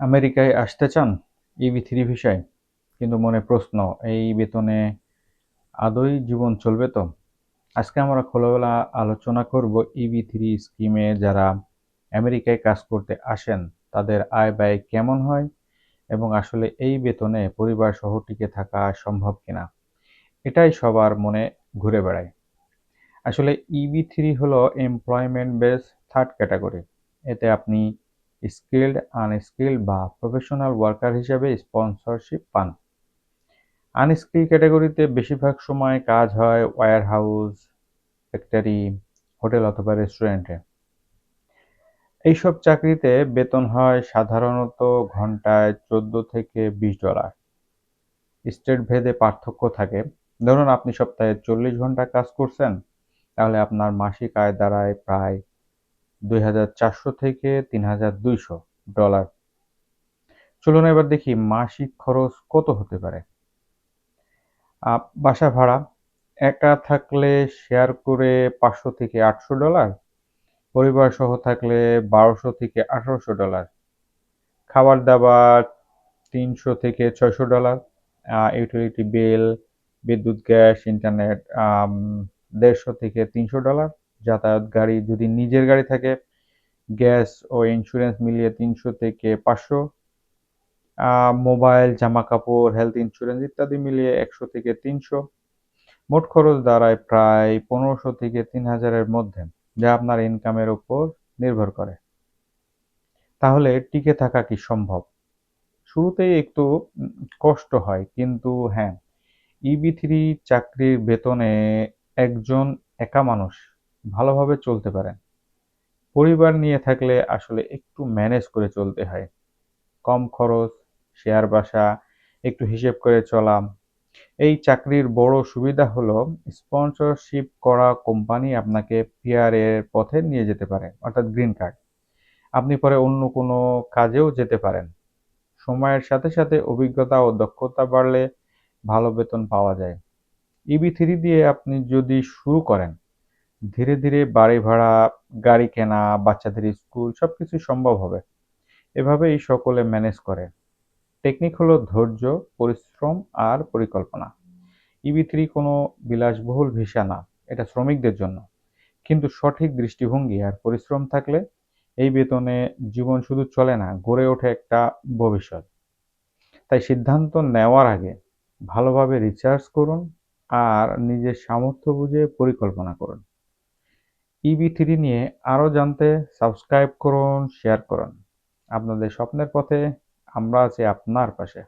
আমেরিকায় আসতে চান EB3 ভিসায়, কিন্তু মনে প্রশ্ন, এই বেতনে আদৌ জীবন চলবে তো? আজকে আমরা খোলামেলা আলোচনা করব EB3 স্কিমে যারা আমেরিকায় কাজ করতে আসেন তাদের আয় ব্যয় কেমন হয় এবং আসলে এই বেতনে পরিবার সহ টিকে থাকা সম্ভব কিনা। এটাই সবার মনে ঘুরে বেড়ায়। আসলে EB3 হলো এমপ্লয়মেন্ট বেস থার্ড ক্যাটাগরি। এতে আপনি স্কিল্ড, আনস্কিল্ড বা প্রফেশনাল ওয়ার্কার হিসেবে স্পন্সরশিপ পান। আনস্কিল ক্যাটাগরিতে বেশিরভাগ সময় কাজ হয় ওয়্যারহাউস, ফ্যাক্টরি, হোটেল অথবা রেস্টুরেন্টে। এইসব চাকরিতে বেতন হয় সাধারণত ঘন্টায় $14 থেকে $20। স্টেট ভেদে পার্থক্য থাকে। ধরুন আপনি সপ্তাহে 40 ঘন্টা কাজ করছেন, তাহলে আপনার মাসিক আয় দাঁড়ায় প্রায় 2,400 থেকে $3,200। চলুন এবার দেখি মাসিক খরচ কত হতে পারে। বাসা ভাড়া একা থাকলে শেয়ার করে $500 থেকে $800, পরিবার সহ থাকলে $1,200 থেকে $1,800, খাবার দাবার $300 থেকে $600, ইউটিলিটি বিল, বিদ্যুৎ, গ্যাস, ইন্টারনেট $150 থেকে $300, যাতায়াত গাড়ি যদি নিজের গাড়ি থাকে, গ্যাস ও ইন্স্যুরেন্স মিলিয়ে 300 থেকে 500, মোবাইল, জামা কাপড়, হেলথ ইন্স্যুরেন্স ইত্যাদি মিলিয়ে 100 থেকে 300। মোট খরচ দাঁড়ায় প্রায় 1500 থেকে 3000-এর মধ্যে, যা আপনার ইনকামের উপর নির্ভর করে। তাহলে টিকে থাকা কি সম্ভব? শুরুতেই একটু কষ্ট হয়, কিন্তু হ্যাঁ, EB3 চাকরির বেতনে একজন একা মানুষ ভালোভাবে চলতে পারেন। পরিবার নিয়ে থাকলে আসলে একটু ম্যানেজ করে চলতে হয়। কম খরচ, শেয়ার বাসা, একটু হিসেব করে চলা। এই চাকরির বড় সুবিধা হলো স্পন্সরশিপ করা কোম্পানি আপনাকে পিআর এর পথে নিয়ে যেতে পারে, অর্থাৎ গ্রিন কার্ড। আপনি পরে অন্য কোনো কাজেও যেতে পারেন। সময়ের সাথে সাথে অভিজ্ঞতা ও দক্ষতা বাড়লে ভালো বেতন পাওয়া যায়। EB3 দিয়ে আপনি যদি শুরু করেন, ধীরে ধীরে বাড়ি ভাড়া, গাড়ি কেনা, বাচ্চাদের স্কুল সবকিছু সম্ভব হবে। এভাবেই সকলে ম্যানেজ করে। টেকনিক হলো ধৈর্য, পরিশ্রম আর পরিকল্পনা। EB3 কোনো বিলাসবহুল ভিসা না, এটা শ্রমিকদের জন্য। কিন্তু সঠিক দৃষ্টিভঙ্গি আর পরিশ্রম থাকলে এই বেতনে জীবন শুধু চলে না, গড়ে ওঠে একটা ভবিষ্যৎ। তাই সিদ্ধান্ত নেওয়ার আগে ভালোভাবে রিসার্চ করুন আর নিজের সামর্থ্য বুঝে পরিকল্পনা করুন। EB3 নিয়ে আরও জানতে সাবস্ক্রাইব করুন, শেয়ার করুন। আপনাদের স্বপ্নের পথে আমরা আছি আপনার পাশে।